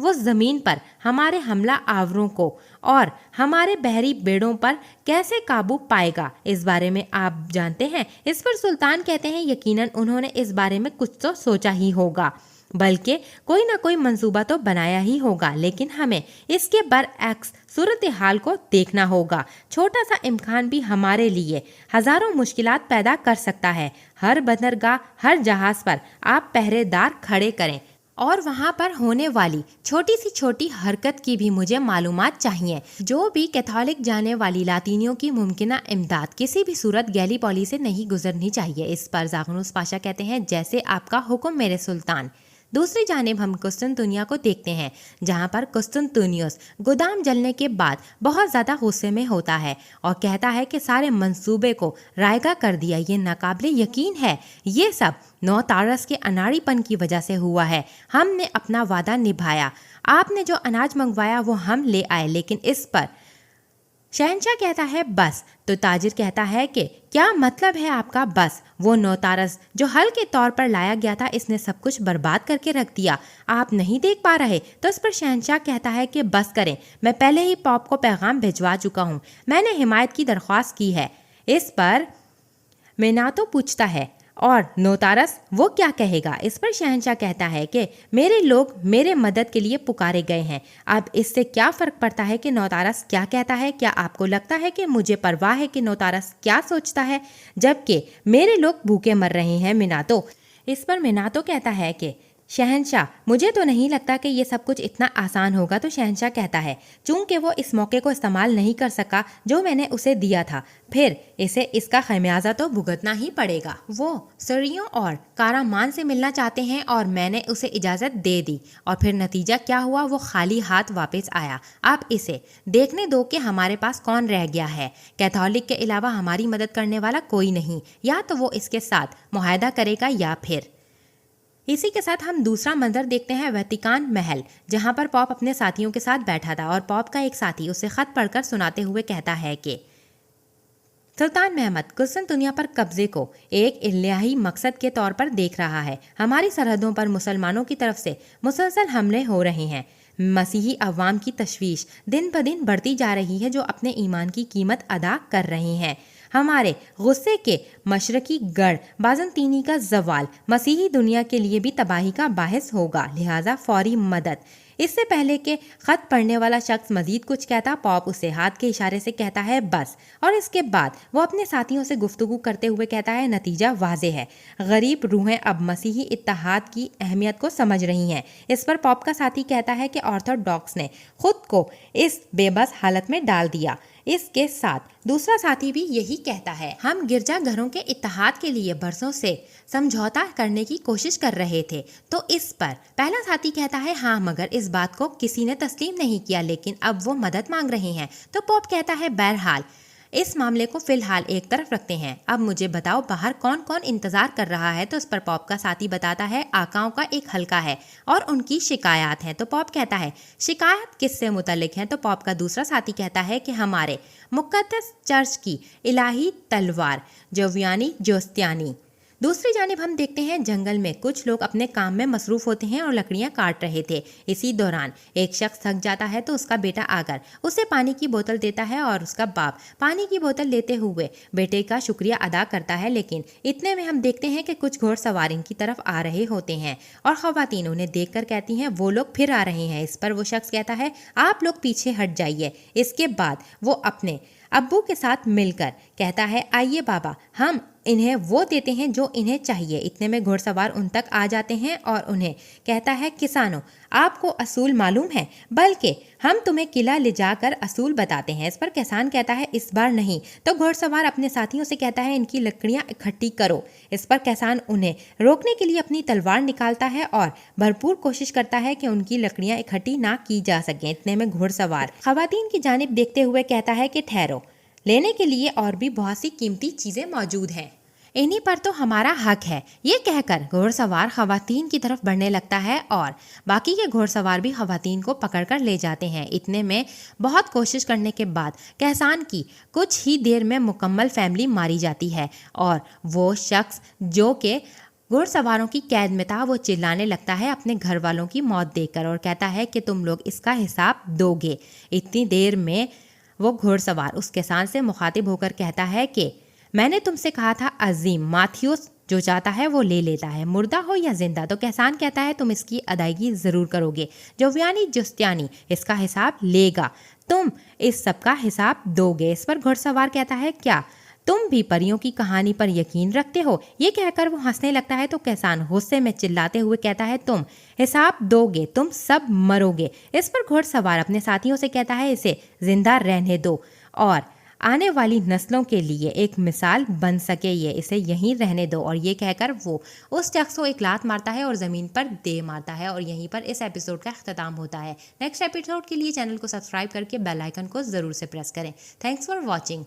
وہ زمین پر ہمارے حملہ آوروں کو اور ہمارے بحری بیڑوں پر کیسے قابو پائے گا، اس بارے میں آپ جانتے ہیں؟ اس پر سلطان کہتے ہیں یقیناً انہوں نے اس بارے میں کچھ تو سوچا ہی ہوگا، بلکہ کوئی نہ کوئی منصوبہ تو بنایا ہی ہوگا، لیکن ہمیں اس کے برعکس صورتحال کو دیکھنا ہوگا۔ چھوٹا سا امکان بھی ہمارے لیے ہزاروں مشکلات پیدا کر سکتا ہے۔ ہر بندرگاہ، ہر جہاز پر آپ پہرے دار کھڑے کریں اور وہاں پر ہونے والی چھوٹی سی چھوٹی حرکت کی بھی مجھے معلومات چاہیے۔ جو بھی کیتھولک جانے والی لاطینیوں کی ممکنہ امداد کسی بھی صورت گیلی پولی سے نہیں گزرنی چاہیے۔ اس پر زاغنوس پاشا کہتے ہیں جیسے آپ کا حکم میرے سلطان۔ دوسری جانب ہم قسطنطنیہ کو دیکھتے ہیں، جہاں پر قسطنطنیوس گودام جلنے کے بعد بہت زیادہ غصے میں ہوتا ہے اور کہتا ہے کہ سارے منصوبے کو رائگاں کر دیا۔ یہ ناقابل یقین ہے، یہ سب نوتارس کے اناڑی پن کی وجہ سے ہوا ہے۔ ہم نے اپنا وعدہ نبھایا، آپ نے جو اناج منگوایا وہ ہم لے آئے، لیکن اس پر شہنشاہ کہتا ہے بس، تو تاجر کہتا ہے کہ کیا مطلب ہے آپ کا بس؟ وہ نوتارس جو حل کے طور پر لایا گیا تھا، اس نے سب کچھ برباد کر کے رکھ دیا، آپ نہیں دیکھ پا رہے؟ تو اس پر شہنشاہ کہتا ہے کہ بس کریں، میں پہلے ہی پاپ کو پیغام بھجوا چکا ہوں، میں نے حمایت کی درخواست کی ہے۔ اس پر میناتو پوچھتا ہے اور نوتارس وہ کیا کہے گا؟ اس پر شہنشاہ کہتا ہے کہ میرے لوگ میرے مدد کے لیے پکارے گئے ہیں۔ اب اس سے کیا فرق پڑتا ہے کہ نوتارس کیا کہتا ہے؟ کیا آپ کو لگتا ہے کہ مجھے پرواہ ہے کہ نوتارس کیا سوچتا ہے، جبکہ میرے لوگ بھوکے مر رہے ہیں میناتو؟ اس پر میناتو کہتا ہے کہ شہنشاہ مجھے تو نہیں لگتا کہ یہ سب کچھ اتنا آسان ہوگا۔ تو شہنشاہ کہتا ہے چونکہ وہ اس موقع کو استعمال نہیں کر سکا جو میں نے اسے دیا تھا، پھر اسے اس کا خمیازہ تو بھگتنا ہی پڑے گا۔ وہ سریوں اور کارامان سے ملنا چاہتے ہیں اور میں نے اسے اجازت دے دی، اور پھر نتیجہ کیا ہوا؟ وہ خالی ہاتھ واپس آیا۔ اب اسے دیکھنے دو کہ ہمارے پاس کون رہ گیا ہے۔ کیتھولک کے علاوہ ہماری مدد کرنے والا کوئی نہیں، یا تو وہ اس کے ساتھ معاہدہ کرے گا یا پھر۔ اسی کے ساتھ ہم دوسرا منظر دیکھتے ہیں، ویٹیکان محل، جہاں پر پاپ اپنے ساتھیوں کے ساتھ بیٹھا تھا اور پاپ کا ایک ساتھی اسے خط پڑھ کر سناتے ہوئے کہتا ہے کہ سلطان محمد قسطنطنیہ پر قبضے کو ایک الہی مقصد کے طور پر دیکھ رہا ہے۔ ہماری سرحدوں پر مسلمانوں کی طرف سے مسلسل حملے ہو رہے ہیں۔ مسیحی عوام کی تشویش دن بدن بڑھتی جا رہی ہے، جو اپنے ایمان کی قیمت ادا کر رہے ہیں۔ ہمارے غصے کے مشرقی گڑھ بازنطینی کا زوال مسیحی دنیا کے لیے بھی تباہی کا باعث ہوگا، لہٰذا فوری مدد۔ اس سے پہلے کہ خط پڑھنے والا شخص مزید کچھ کہتا، پاپ اسے ہاتھ کے اشارے سے کہتا ہے بس، اور اس کے بعد وہ اپنے ساتھیوں سے گفتگو کرتے ہوئے کہتا ہے نتیجہ واضح ہے، غریب روحیں اب مسیحی اتحاد کی اہمیت کو سمجھ رہی ہیں۔ اس پر پاپ کا ساتھی کہتا ہے کہ آرتھوڈاکس نے خود کو اس بے بس حالت میں ڈال دیا۔ اس کے ساتھ دوسرا ساتھی بھی یہی کہتا ہے، ہم گرجا گھروں کے اتحاد کے لیے برسوں سے سمجھوتا کرنے کی کوشش کر رہے تھے۔ تو اس پر پہلا ساتھی کہتا ہے ہاں، مگر اس بات کو کسی نے تسلیم نہیں کیا، لیکن اب وہ مدد مانگ رہے ہیں۔ تو پوپ کہتا ہے بہرحال اس معاملے کو فی الحال ایک طرف رکھتے ہیں، اب مجھے بتاؤ باہر کون کون انتظار کر رہا ہے؟ تو اس پر پوپ کا ساتھی بتاتا ہے آقاؤں کا ایک حلقہ ہے اور ان کی شکایات ہیں۔ تو پوپ کہتا ہے شکایت کس سے متعلق ہیں؟ تو پوپ کا دوسرا ساتھی کہتا ہے کہ ہمارے مقدس چرچ کی الہی تلوار جویانی جوستیانی۔ دوسری جانب ہم دیکھتے ہیں جنگل میں کچھ لوگ اپنے کام میں مصروف ہوتے ہیں اور لکڑیاں کاٹ رہے تھے۔ اسی دوران ایک شخص تھک جاتا ہے تو اس کا بیٹا آ کر اسے پانی کی بوتل دیتا ہے اور اس کا باپ پانی کی بوتل لیتے ہوئے بیٹے کا شکریہ ادا کرتا ہے، لیکن اتنے میں ہم دیکھتے ہیں کہ کچھ گھوڑ سوار ان کی طرف آ رہے ہوتے ہیں اور خواتین انہیں دیکھ کر کہتی ہیں وہ لوگ پھر آ رہے ہیں۔ اس پر وہ شخص کہتا ہے آپ لوگ پیچھے ہٹ جائیے۔ اس کے بعد وہ اپنے ابو کے ساتھ مل کر کہتا ہے آئیے بابا، ہم انہیں وہ دیتے ہیں جو انہیں چاہیے۔ اتنے میں گھوڑ سوار ان تک آ جاتے ہیں اور انہیں کہتا ہے کسانوں، آپ کو اصول معلوم ہے، بلکہ ہم تمہیں قلعہ لے جا کر اصول بتاتے ہیں۔ اس پر کسان کہتا ہے اس بار نہیں۔ تو گھوڑ سوار اپنے ساتھیوں سے کہتا ہے ان کی لکڑیاں اکٹھی کرو۔ اس پر کسان انہیں روکنے کے لیے اپنی تلوار نکالتا ہے اور بھرپور کوشش کرتا ہے کہ ان کی لکڑیاں اکٹھی نہ کی جا سکیں۔ اتنے میں گھوڑ سوار خواتین کی جانب دیکھتے ہوئے کہتا ہے کہ ٹھہرو، لینے کے لیے اور بھی بہت سی قیمتی چیزیں موجود ہیں، انہی پر تو ہمارا حق ہے۔ یہ کہہ کر گھوڑ سوار خواتین کی طرف بڑھنے لگتا ہے اور باقی کے گھوڑ سوار بھی خواتین کو پکڑ کر لے جاتے ہیں۔ اتنے میں بہت کوشش کرنے کے بعد کہسان کی کچھ ہی دیر میں مکمل فیملی ماری جاتی ہے اور وہ شخص جو کہ گھوڑ سواروں کی قید میں تھا، وہ چلانے لگتا ہے اپنے گھر والوں کی موت دیکھ کر اور کہتا ہے کہ تم لوگ اس کا حساب دو گے۔ اتنی دیر میں وہ گھوڑ سوار اس کسان سے مخاطب ہو کر کہتا ہے کہ میں نے تم سے کہا تھا عظیم، ماتھیوس جو چاہتا ہے وہ لے لیتا ہے، مردہ ہو یا زندہ۔ تو کسان کہتا ہے تم اس کی ادائیگی ضرور کرو گے، جویانی جستیانی اس کا حساب لے گا، تم اس سب کا حساب دو گے۔ اس پر گھوڑ سوار کہتا ہے کیا تم بھی پریوں کی کہانی پر یقین رکھتے ہو؟ یہ کہہ کر وہ ہنسنے لگتا ہے تو کسان غصے میں چلاتے ہوئے کہتا ہے تم حساب دو گے، تم سب مرو گے۔ اس پر گھوڑ سوار اپنے ساتھیوں سے کہتا ہے اسے زندہ رہنے دو اور آنے والی نسلوں کے لیے ایک مثال بن سکے، یہ اسے یہیں رہنے دو۔ اور یہ کہہ کر وہ اس شخص کو ایک لات مارتا ہے اور زمین پر دے مارتا ہے، اور یہیں پر اس ایپیسوڈ کا اختتام ہوتا ہے۔ نیکسٹ ایپیسوڈ کے لیے چینل کو سبسکرائب کر کے بیل آئیکن کو ضرور سے پریس کریں۔ Thanks for watching.